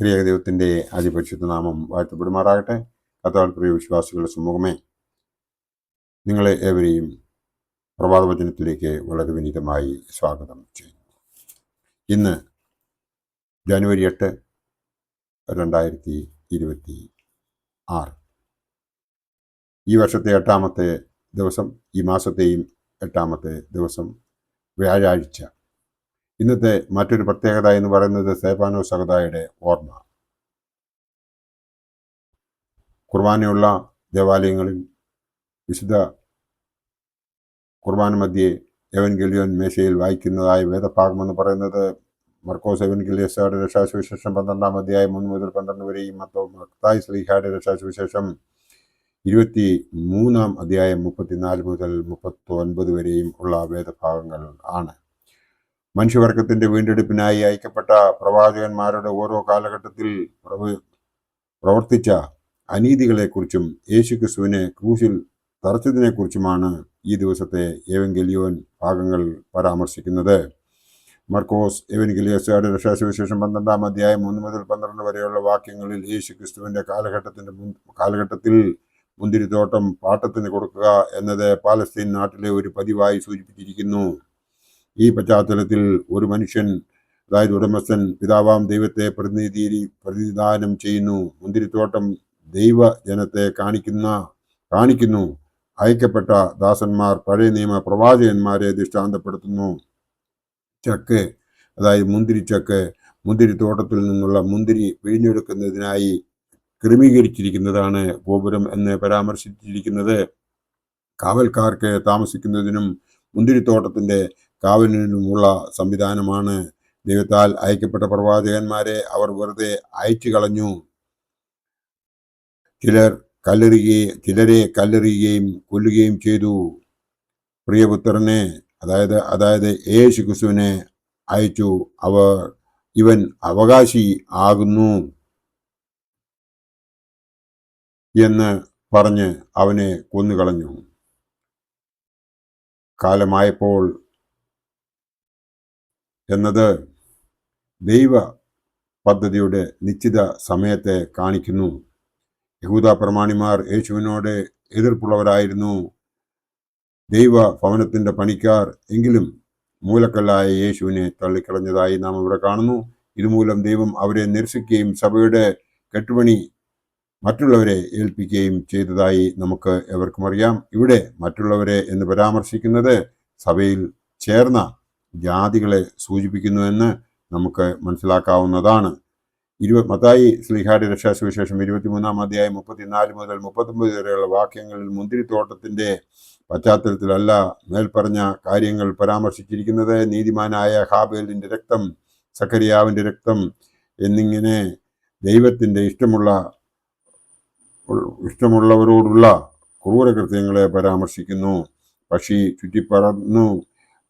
ത്രിയേക ദൈവത്തിൻ്റെ അതിപരിശുദ്ധ നാമം വാഴ്ത്തപ്പെടുമാറാകട്ടെ. കർത്താവിൽ പ്രിയ വിശ്വാസികളുടെ സമൂഹമേ, നിങ്ങളെ ഏവരെയും പ്രഭാതവചനത്തിലേക്ക് വളരെ വിനീതമായി സ്വാഗതം ചെയ്യുന്നു. ഇന്ന് ജനുവരി 8, 2026. ഈ വർഷത്തെ 8-ാമത്തെ ദിവസം, ഈ മാസത്തെയും 8-ാമത്തെ ദിവസം, വ്യാഴാഴ്ച. ഇന്നത്തെ മറ്റൊരു പ്രത്യേകത എന്ന് പറയുന്നത് സ്തേഫാനോസ് സഹോദരന്റെ ഓർമ്മ. കുർബാനയുള്ള ദേവാലയങ്ങളിൽ വിശുദ്ധ കുർബാന മധ്യേ എവൻഗേലിയോൻ മേശയിൽ വായിക്കുന്നതായ വേദഭാഗമെന്ന് പറയുന്നത് മർക്കോസ് എവൻഗേലിയോസായുടെ രക്ഷാസുവിശേഷം 12-ാം അധ്യായം 1 മുതൽ 12 വരെയും മത്തായി ശ്ലീഹായുടെ രക്ഷാസുവിശേഷം 23-ാം അധ്യായം 34 മുതൽ 39 വരെയും ഉള്ള വേദഭാഗങ്ങൾ ആണ്. മനുഷ്യവർഗത്തിന്റെ വീണ്ടെടുപ്പിനായി അയക്കപ്പെട്ട പ്രവാചകന്മാരുടെ ഓരോ കാലഘട്ടത്തിൽ പ്രവർത്തിച്ച അനീതികളെക്കുറിച്ചും യേശുക്രിസ്തുവിനെ ക്രൂശിൽ തറച്ചതിനെക്കുറിച്ചുമാണ് ഈ ദിവസത്തെ എവൻഗേലിയോൻ ഭാഗങ്ങൾ പരാമർശിക്കുന്നത്. മർക്കോസ് എവൻഗേലിയോസായുടെ രക്ഷാസുവിശേഷം 12-ാം അധ്യായം 1 മുതൽ 12 വരെയുള്ള വാക്യങ്ങളിൽ യേശുക്രിസ്തുവിന്റെ കാലഘട്ടത്തിൽ മുന്തിരിത്തോട്ടം പാട്ടത്തിന് കൊടുക്കുക എന്നത് പാലസ്തീൻ നാട്ടിലെ ഒരു പതിവായി സൂചിപ്പിച്ചിരിക്കുന്നു. ഈ പശ്ചാത്തലത്തിൽ ഒരു മനുഷ്യൻ, അതായത് ഉടമസ്ഥൻ, പിതാവാം ദൈവത്തെ പ്രതിനിധാനം ചെയ്യുന്നു. മുന്തിരിത്തോട്ടം ദൈവജനത്തെ കാണിക്കുന്നു. അയക്കപ്പെട്ട ദാസന്മാർ പഴയ നിയമ പ്രവാചകന്മാരെ ദൃഷ്ടാന്തപ്പെടുത്തുന്നു. ചക്ക്, അതായത് മുന്തിരിച്ചക്ക്, മുന്തിരിത്തോട്ടത്തിൽ നിന്നുള്ള മുന്തിരി പിഴിഞ്ഞെടുക്കുന്നതിനായി ക്രമീകരിച്ചിരിക്കുന്നതാണ് ഗോപുരം എന്ന് പരാമർശിച്ചിരിക്കുന്നത്. കാവൽക്കാർക്ക് താമസിക്കുന്നതിനും മുന്തിരിത്തോട്ടത്തിന്റെ കാവലിനുമുള്ള സംവിധാനമാണ്. ദൈവത്താൽ അയക്കപ്പെട്ട പ്രവാചകന്മാരെ അവർ വെറുതെ അയച്ചു കളഞ്ഞു. ചിലരെ കല്ലെറിയുകയും കൊല്ലുകയും ചെയ്തു. പ്രിയപുത്രനെ, അതായത് യേശു ക്രിസ്തുവിനെ അയച്ചു. ഇവൻ അവകാശി ആകുന്നു എന്ന് പറഞ്ഞ് അവനെ കൊന്നുകളഞ്ഞു. കാലമായപ്പോൾ എന്നത് ദൈവ പദ്ധതിയുടെ നിശ്ചിത സമയത്തെ കാണിക്കുന്നു. യഹൂദ പ്രമാണിമാർ യേശുവിനോട് എതിർപ്പുള്ളവരായിരുന്നു. ദൈവ ഭവനത്തിന്റെ പണിക്കാർ എങ്കിലും മൂലക്കല്ലായ യേശുവിനെ തള്ളിക്കളഞ്ഞതായി നാം ഇവിടെ കാണുന്നു. ഇതുമൂലം ദൈവം അവരെ നിരസിക്കുകയും സഭയുടെ കെട്ടുപണി മറ്റുള്ളവരെ ഏൽപ്പിക്കുകയും ചെയ്തതായി നമുക്ക് എവർക്കും അറിയാം. ഇവിടെ മറ്റുള്ളവരെ എന്ന് പരാമർശിക്കുന്നത് സഭയിൽ ചേർന്ന ജാതികളെ സൂചിപ്പിക്കുന്നുവെന്ന് നമുക്ക് മനസ്സിലാക്കാവുന്നതാണ്. മത്തായി ശ്ലീഹായുടെ രക്ഷാസുവിശേഷം 23-ാം അധ്യായം 34 മുതൽ 39 വരെയുള്ള വാക്യങ്ങളിൽ മുന്തിരിത്തോട്ടത്തിന്റെ പശ്ചാത്തലത്തിലല്ല മേൽപ്പറഞ്ഞ കാര്യങ്ങൾ പരാമർശിച്ചിരിക്കുന്നത്. നീതിമാനായ ഹാബേലിന്റെ രക്തം, സഖരിയാവിന്റെ രക്തം എന്നിങ്ങനെ ദൈവത്തിന്റെ ഇഷ്ടമുള്ളവരോടുള്ള ക്രൂരകൃത്യങ്ങളെ പരാമർശിക്കുന്നു. പക്ഷി ചുറ്റിപ്പറന്നു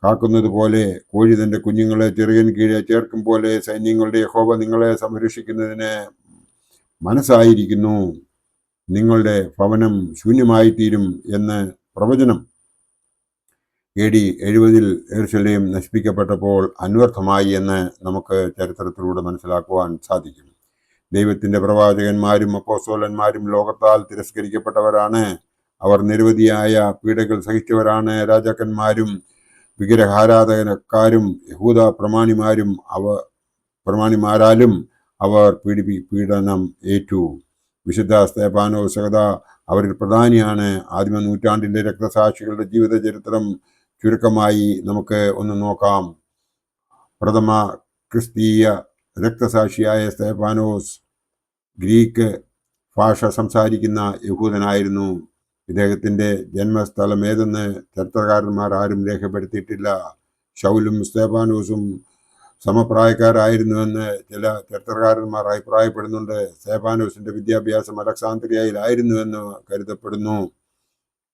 കാക്കുന്നത് പോലെ, കോഴി തന്റെ കുഞ്ഞുങ്ങളെ ചെറിയൻ കീഴെ ചേർക്കും പോലെ സൈന്യങ്ങളുടെ യഹോവ നിങ്ങളെ സംരക്ഷിക്കുന്നതിന് മനസ്സായിരിക്കുന്നു. നിങ്ങളുടെ ഭവനം ശൂന്യമായി തീരും എന്ന് പ്രവചനം AD 70 യെരുശലേം നശിപ്പിക്കപ്പെട്ടപ്പോൾ അന്വർത്ഥമായി എന്ന് നമുക്ക് ചരിത്രത്തിലൂടെ മനസ്സിലാക്കുവാൻ സാധിക്കും. ദൈവത്തിന്റെ പ്രവാചകന്മാരും അപ്പോസ്തലന്മാരും ലോകത്താൽ തിരസ്കരിക്കപ്പെട്ടവരാണ്. അവർ നിരവധിയായ പീഡകൾ സഹിച്ചവരാണ്. രാജാക്കന്മാരും വിഗ്രഹാരാധകക്കാരും യഹൂദ പ്രമാണിമാരാലും അവർ പീഡനം ഏറ്റു. വിശുദ്ധ സ്തേഫാനോസ് സഹോദര അവരിൽ പ്രധാനിയാണ്. ആദിമ നൂറ്റാണ്ടിലെ രക്തസാക്ഷികളുടെ ജീവിത ചരിത്രം ചുരുക്കമായി നമുക്ക് ഒന്ന് നോക്കാം. പ്രഥമ ക്രിസ്തീയ രക്തസാക്ഷിയായ സ്തേഫാനോസ് ഗ്രീക്ക് ഭാഷ സംസാരിക്കുന്ന യഹൂദനായിരുന്നു. ഇദ്ദേഹത്തിന്റെ ജന്മസ്ഥലം ഏതെന്ന് ചരിത്രകാരന്മാർ ആരും രേഖപ്പെടുത്തിയിട്ടില്ല. ശൗലും സ്തേഫാനോസും സമപ്രായക്കാരായിരുന്നുവെന്ന് ചില ചരിത്രകാരന്മാർ അഭിപ്രായപ്പെടുന്നുണ്ട്. സ്തേഫാനോസിന്റെ വിദ്യാഭ്യാസം അലക്സാന്ദ്രിയയിലായിരുന്നുവെന്ന് കരുതപ്പെടുന്നു.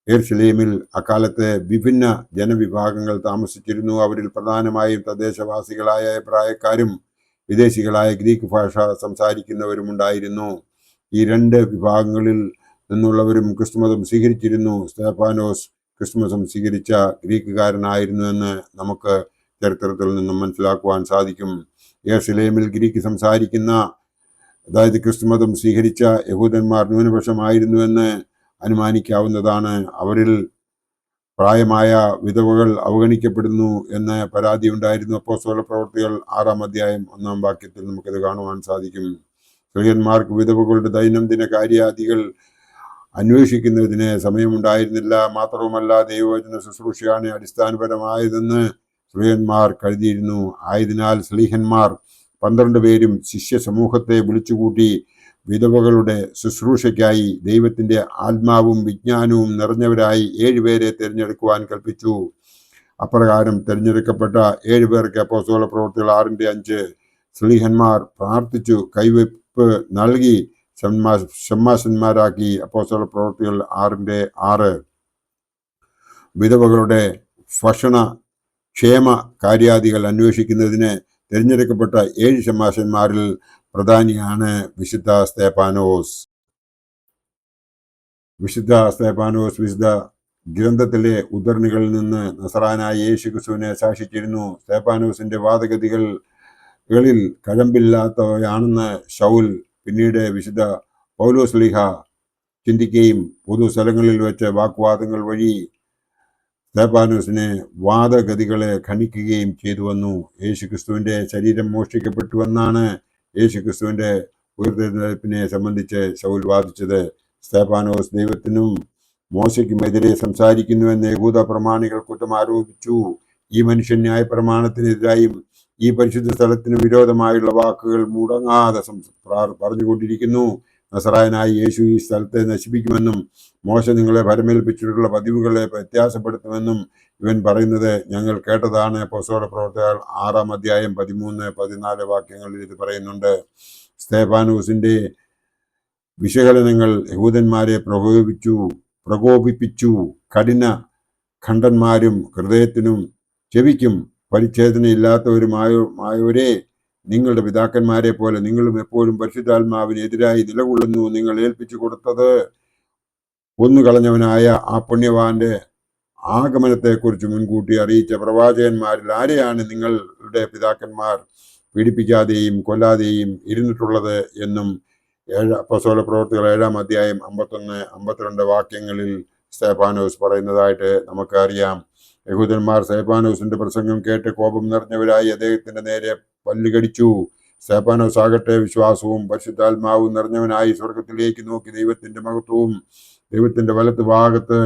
യെരുശലേമിൽ അക്കാലത്ത് വിഭിന്ന ജനവിഭാഗങ്ങൾ താമസിച്ചിരുന്നു. അവരിൽ പ്രധാനമായും തദ്ദേശവാസികളായ എബ്രായക്കാരും വിദേശികളായ ഗ്രീക്ക് ഭാഷ സംസാരിക്കുന്നവരുമുണ്ടായിരുന്നു. ഈ രണ്ട് വിഭാഗങ്ങളിൽ നിന്നുള്ളവരും ക്രിസ്തുമതം സ്വീകരിച്ചിരുന്നു. സ്തേഫാനോസ് ക്രിസ്തുമതം സ്വീകരിച്ച ഗ്രീക്കുകാരനായിരുന്നുവെന്ന് നമുക്ക് ചരിത്രത്തിൽ നിന്നും മനസ്സിലാക്കുവാൻ സാധിക്കും. യെരുശലേമിൽ ഗ്രീക്ക് സംസാരിക്കുന്ന അതായത് ക്രിസ്തുമതം സ്വീകരിച്ച യഹൂദന്മാർ ന്യൂനപക്ഷമായിരുന്നുവെന്ന് അനുമാനിക്കാവുന്നതാണ്. അവരിൽ പ്രായമായ വിധവകൾ അവഗണിക്കപ്പെടുന്നു എന്ന് പരാതിയുണ്ടായിരുന്നു. അപ്പോസ്തല പ്രവൃത്തികൾ 6-ാം അധ്യായം 1-ാം വാക്യത്തിൽ നമുക്കിത് കാണുവാൻ സാധിക്കും. സ്ത്രീയന്മാർക്ക് വിധവകളുടെ ദൈനംദിന കാര്യാദികൾ അന്വേഷിക്കുന്നതിന് സമയമുണ്ടായിരുന്നില്ല. മാത്രവുമല്ല, ദൈവവചന ശുശ്രൂഷയാണ് അടിസ്ഥാനപരമായതെന്ന് സ്ത്രീയന്മാർ കരുതിയിരുന്നു. ആയതിനാൽ സ്ലീഹന്മാർ 12 പേരും ശിഷ്യ സമൂഹത്തെ വിളിച്ചുകൂട്ടി വിധവകളുടെ ശുശ്രൂഷയ്ക്കായി ദൈവത്തിന്റെ ആത്മാവും വിജ്ഞാനവും നിറഞ്ഞവരായി 7 പേരെ തിരഞ്ഞെടുക്കുവാൻ കൽപ്പിച്ചു. അപ്രകാരം തിരഞ്ഞെടുക്കപ്പെട്ട 7 പേർക്ക് അപ്പോസ്തല പ്രവൃത്തികൾ 6-5 സ്ലീഹന്മാർ പ്രാർത്ഥിച്ചു കൈവയ്പ് നൽകി ഷമ്മാശന്മാരാക്കി. അപ്പോസ്തല പ്രവൃത്തികൾ 6-6. വിധവകളുടെ ഭക്ഷണ ക്ഷേമ കാര്യാദികൾ അന്വേഷിക്കുന്നതിന് തിരഞ്ഞെടുക്കപ്പെട്ട 7 ഷമ്മാശന്മാരിൽ പ്രധാനിയാണ് വിശുദ്ധ സ്തേഫാനോസ്. വിശുദ്ധ ഗ്രന്ഥത്തിലെ ഉദ്ധരണികളിൽ നിന്ന് നസറാനായ യേശു ക്രിസ്തുവിനെ സാക്ഷിച്ചിരുന്നു. സ്തേഫാനോസിന്റെ വാദഗതികളിൽ കഴമ്പില്ലാത്തവയാണെന്ന് ശൗൽ പിന്നീട് വിശുദ്ധ പൗലോസ് ശ്ലീഹ ചിന്തിക്കുകയും പൊതുസ്ഥലങ്ങളിൽ വെച്ച് വാഗ്വാദങ്ങൾ വഴി സ്തേഫാനോസിനെ വാദഗതികളെ ഖണ്ഡിക്കുകയും ചെയ്തു വന്നു. യേശുക്രിസ്തുവിന്റെ ശരീരം മോഷ്ടിക്കപ്പെട്ടുവെന്നാണ് യേശുക്രിസ്തുവിന്റെ ഉയർത്തെഴുന്നേൽപ്പിനെ സംബന്ധിച്ച് ശൗൽ വാദിച്ചത്. സ്തേഫാനോസ് ദൈവത്തിനും മോശയ്ക്കുമെതിരെ സംസാരിക്കുന്നുവെന്ന് യഹൂദ പ്രമാണികൾ കുറ്റം ആരോപിച്ചു. ഈ മനുഷ്യൻ ന്യായ പ്രമാണത്തിനെതിരായും ഈ പരിശുദ്ധ സ്ഥലത്തിന് വിരോധമായുള്ള വാക്കുകൾ മുടങ്ങാതെ പറഞ്ഞുകൊണ്ടിരിക്കുന്നു. നസറായനായ യേശു ഈ സ്ഥലത്തെ നശിപ്പിക്കുമെന്നും മോശ നിങ്ങളെ ഭരമേൽപ്പിച്ചിട്ടുള്ള പതിവുകളെ വ്യത്യാസപ്പെടുത്തുമെന്നും ഇവൻ പറയുന്നത് ഞങ്ങൾ കേട്ടതാണ്. അപ്പോസ്തല പ്രവൃത്തികൾ 6-ാം അധ്യായം 13-14 വാക്യങ്ങളിൽ ഇത് പറയുന്നുണ്ട്. സ്തേഫാനോസിന്റെ വിശകലനങ്ങൾ യഹൂദന്മാരെ പ്രകോപിപ്പിച്ചു. കഠിന ഖണ്ഡന്മാരും ഹൃദയത്തിനും ചെവിക്കും പരിച്ഛേദനയില്ലാത്തവരുമായവരെ, നിങ്ങളുടെ പിതാക്കന്മാരെ പോലെ നിങ്ങളും എപ്പോഴും പരിശുദ്ധാത്മാവിന് എതിരായി നിലകൊള്ളുന്നു. നിങ്ങൾ ഏൽപ്പിച്ചു കൊടുത്തത് കൊന്നുകളഞ്ഞവനായ ആ പുണ്യവാന്റെ ആഗമനത്തെക്കുറിച്ച് മുൻകൂട്ടി അറിയിച്ച പ്രവാചകന്മാരിൽ ആരെയാണ് നിങ്ങളുടെ പിതാക്കന്മാർ പീഡിപ്പിക്കാതെയും കൊല്ലാതെയും ഇരുന്നിട്ടുള്ളത് എന്നും അപ്പോസ്തല പ്രവൃത്തികൾ 7-ാം അധ്യായം 51-52 വാക്യങ്ങളിൽ സ്തേഫാനോസ് പറയുന്നതായിട്ട് നമുക്ക് അറിയാം. യഹൂദന്മാർ സ്തേഫാനോസിന്റെ പ്രസംഗം കേട്ട് കോപം നിറഞ്ഞവരായി അദ്ദേഹത്തിന്റെ നേരെ പല്ലുകടിച്ചു. സ്തേഫാനോസ് ആകട്ടെ വിശ്വാസവും പരിശുദ്ധാത്മാവും നിറഞ്ഞവനായി സ്വർഗത്തിലേക്ക് നോക്കി ദൈവത്തിന്റെ മഹത്വവും ദൈവത്തിന്റെ വലത്ത് ഭാഗത്ത്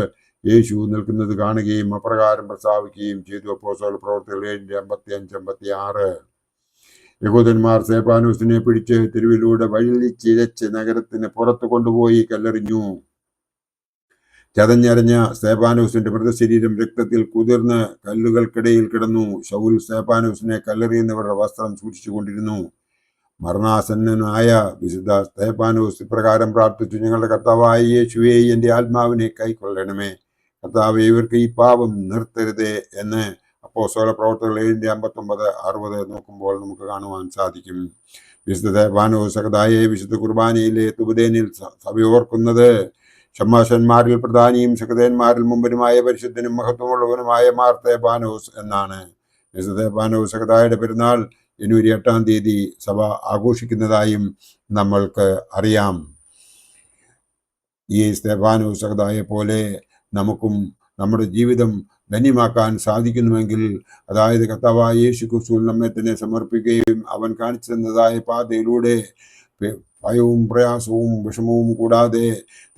യേശു നിൽക്കുന്നത് കാണുകയും അപ്രകാരം പ്രസ്താവിക്കുകയും ചെയ്തു. അപ്പോസ്തല പ്രവൃത്തികൾ 7-55-56. യഹൂദന്മാർ സ്തേഫാനോസിനെ പിടിച്ച് തെരുവിലൂടെ വഴിച്ചിഴച്ച് നഗരത്തിന് പുറത്ത് കൊണ്ടുപോയി കല്ലെറിഞ്ഞു. ചതഞ്ഞരഞ്ഞ സ്തേഫാനോസിന്റെ മൃതശരീരം രക്തത്തിൽ കുതിർന്ന് കല്ലുകൾക്കിടയിൽ കിടന്നു. ശൗൽ സ്തേഫാനോസിനെ കല്ലെറിയുന്നവരുടെ വസ്ത്രം സൂക്ഷിച്ചുകൊണ്ടിരുന്നു. മരണാസന്നനായ വിശുദ്ധ സ്തേഫാനോസ് ഇപ്രകാരം പ്രാർത്ഥിച്ചു: ഞങ്ങളുടെ കർത്താവായ യേശുവേ, എന്റെ ആത്മാവിനെ കൈക്കൊള്ളണമേ. കർത്താവേ, ഇവർക്ക് ഈ പാപം നിർത്തരുതേ എന്ന് അപ്പോസ്തല പ്രവൃത്തികൾ 7-59-60 നോക്കുമ്പോൾ നമുക്ക് കാണുവാൻ സാധിക്കും. വിശുദ്ധ സ്തേഫാനോസ് സഹദായെ വിശുദ്ധ കുർബാനയിലെ തുബദേനിൽ സഭ ഓർക്കുന്നത് ഷമ്മാശന്മാരിൽ പ്രധാനിയും സഹദേന്മാരിൽ മുമ്പനുമായ പരിശുദ്ധനും മഹത്വമുള്ളവനുമായ മാർ സ്തേഫാനോസ് എന്നാണ്. വിശുദ്ധ സ്തേഫാനോസ് സഹദായുടെ പെരുന്നാൾ ജനുവരി 8-ാം തീയതി സഭ ആഘോഷിക്കുന്നതായും നമ്മൾക്ക് അറിയാം. ഈ സ്തേഫാനോസ് സഹദായെ പോലെ നമുക്കും നമ്മുടെ ജീവിതം ധന്യമാക്കാൻ സാധിക്കുന്നുവെങ്കിൽ, അതായത് കർത്താവായ യേശു ക്രിസ്തുവിൽ നമ്മെ തന്നെ സമർപ്പിക്കുകയും അവൻ കാണിച്ചു തന്നതായ പാതയിലൂടെ ഭയവും പ്രയാസവും വിഷമവും കൂടാതെ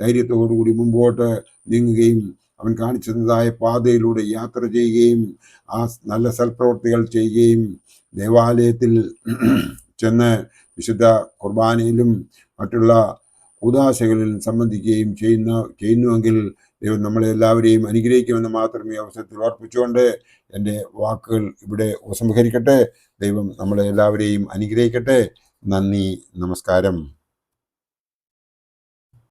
ധൈര്യത്തോടുകൂടി മുമ്പോട്ട് നീങ്ങുകയും അവൻ കാണിച്ചു തന്നതായ പാതയിലൂടെ യാത്ര ചെയ്യുകയും ആ നല്ല സൽപ്രവൃത്തികൾ ചെയ്യുകയും ദേവാലയത്തിൽ ചെന്ന് വിശുദ്ധ കുർബാനയിലും മറ്റുള്ള കൂദാശകളിൽ സംബന്ധിക്കുകയും ചെയ്യുന്നുവെങ്കിൽ ദൈവം നമ്മളെ എല്ലാവരെയും അനുഗ്രഹിക്കുമെന്ന് മാത്രമേ അവസരത്തിൽ ഓർപ്പിച്ചുകൊണ്ട് എൻ്റെ വാക്കുകൾ ഇവിടെ ഉപസംഹരിക്കട്ടെ. ദൈവം നമ്മളെ എല്ലാവരെയും അനുഗ്രഹിക്കട്ടെ. നന്ദി, നമസ്കാരം.